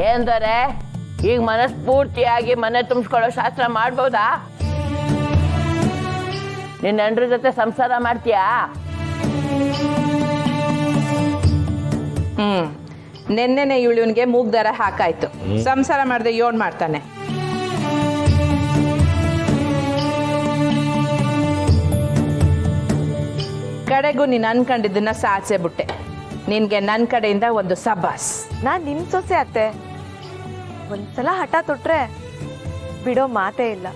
ಏನ್ದರೆ ಈಗ ಮನಸ್ಫೂರ್ತಿಯಾಗಿ ಮನೆ ತುಂಬಿಸ್ಕೊಳ್ಳೋ ಶಾಸ್ತ್ರ ಮಾಡ್ಬೋದಾ? ನಿನ್ನ ಹೆಂಡ್ರ ಜೊತೆ ಸಂಸಾರ ಮಾಡ್ತೀಯಾ? ನೆನ್ನೆನೆ ಇವಳಿವನ್ಗೆ ಮೂಗ್ದಾರ ಹಾಕಾಯ್ತು. ಸಂಸಾರ ಮಾಡದೆ ಯೋನ್ ಮಾಡ್ತಾನೆ. ಕಡೆಗೂ ನೀನು ಅನ್ಕೊಂಡಿದ್ದನ್ನ ಸಾಧಿಸೇ ಬಿಟ್ಟೆ. ನಿನ್ಗೆ ನನ್ನ ಕಡೆಯಿಂದ ಒಂದು ಸಬಾಸ್. ನಾನ್ ನಿಮ್ ಸೊಸೆ ಅತ್ತೆ, ಒಂದ್ಸಲ ಹಠ ತೊಟ್ರೆ ಬಿಡೋ ಮಾತೇ ಇಲ್ಲ.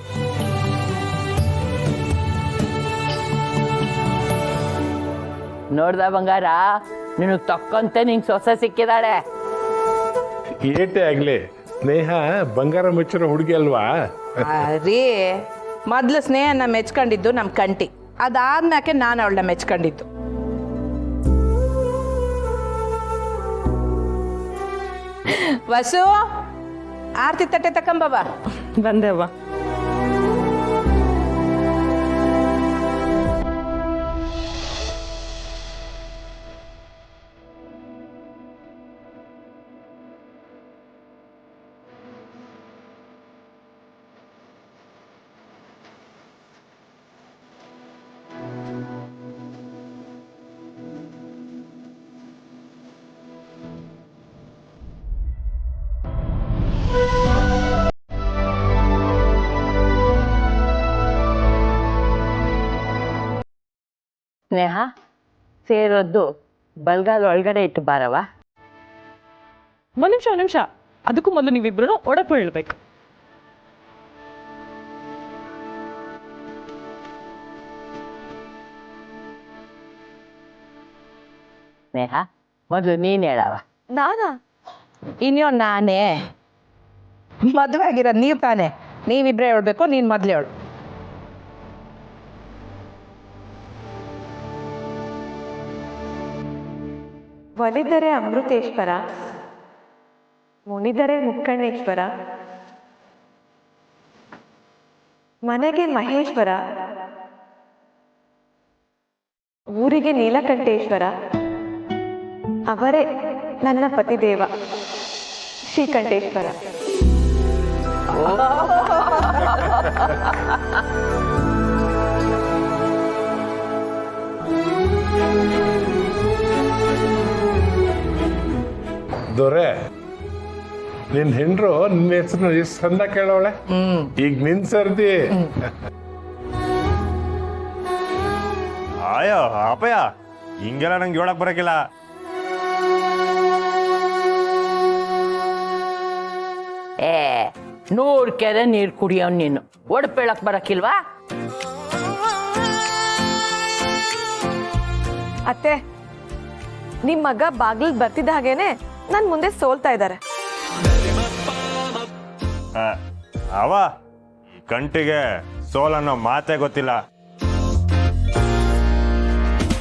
ನೋಡ್ದ ಬಂಗಾರ, ನಿನಗ್ ತಕ್ಕಂತೆ ನಿಂಗೆ ಸೊಸೆ ಸಿಕ್ಕಿದಾಳೆ. ಏಟೇ ಆಗ್ಲಿ ಸ್ನೇಹ ಬಂಗಾರ ಮುಚ್ಚಿರೋ ಹುಡುಗಿ ಅಲ್ವಾ? ರೀ, ಮೊದ್ಲು ಸ್ನೇಹನ ಮೆಚ್ಕೊಂಡಿದ್ದು ನಮ್ಮ ಕಂಟಿ. ಅದಾದ್ಮ್ಯಾಕೆ ನಾನು ಅವಳನ್ನ ಮೆಚ್ಕೊಂಡಿದ್ದು. ವಸು, ಆರ್ತಿ ತಟ್ಟೆ ತಕೊಂಬವ. ಬಂದೆವ್ವ. ಸ್ನೇಹ, ಸೇರೋದು ಬಲ್ಗಾಲ ಒಳಗಡೆ ಇಟ್ಟು ಬಾರವ. ಒಂದ್ ನಿಮಿಷ, ಅದಕ್ಕೂ ಮೊದಲು ನೀವಿಬ್ರು ಒಡಪು ಹೇಳ್ಬೇಕು. ಸ್ನೇಹ, ಮೊದಲು ನೀನ್ ಹೇಳವ. ನಾನಾ? ಇನ್ಯೋ ನಾನೇ ಮದುವೆ ಆಗಿರೋದು ನೀವು ತಾನೇ. ನೀವಿಬ್ರೇ ಹೇಳ್ಬೇಕು. ನೀನು ಮೊದಲೇ ಹೇಳು. ಒಲಿದರೆ ಅಮೃತೇಶ್ವರ, ಮುನಿದರೆ ಮುಕ್ಕಣ್ಣೇಶ್ವರ, ಮನೆಗೆ ಮಹೇಶ್ವರ, ಊರಿಗೆ ನೀಲಕಂಠೇಶ್ವರ, ಅವರೇ ನನ್ನ ಪತಿದೇವ ಶ್ರೀಕಂಠೇಶ್ವರ. ದೊರೆ, ನಿನ್ ಹೆಂಡ್ರು ನಿನ್ನ ಹೆಸರು ಎಷ್ಟು ಚಂದ ಕೇಳವಳೆ. ಈಗ ನಿನ್ ಸರ್ದಿ. ಅಯ್ಯೋ ಅಪ್ಪಯ್ಯ, ಹಿಂಗೆಲ್ಲ ನಂಗೆ ಹೇಳಕ್ ಬರಕಿಲ್ಲ. ಏ, 100 ಕೆರೆ ನೀರು ಕುಡಿಯೋ ನೀನು ಒಡಪೇಳಕ್ ಬರಕಿಲ್ವಾ? ಅತ್ತೆ, ನಿಮ್ ಮಗ ಬಾಗ್ಲಿಗೆ ಬರ್ತಿದ್ದ ಹಾಗೇನೆ ನನ್ ಮುಂದೆ ಸೋಲ್ತಾ ಇದ್ದಾರೆ. ಅವ ಈ ಕಂಟಿಗೆ ಸೋಲನ್ನೋ ಮಾತೇ ಗೊತ್ತಿಲ್ಲ.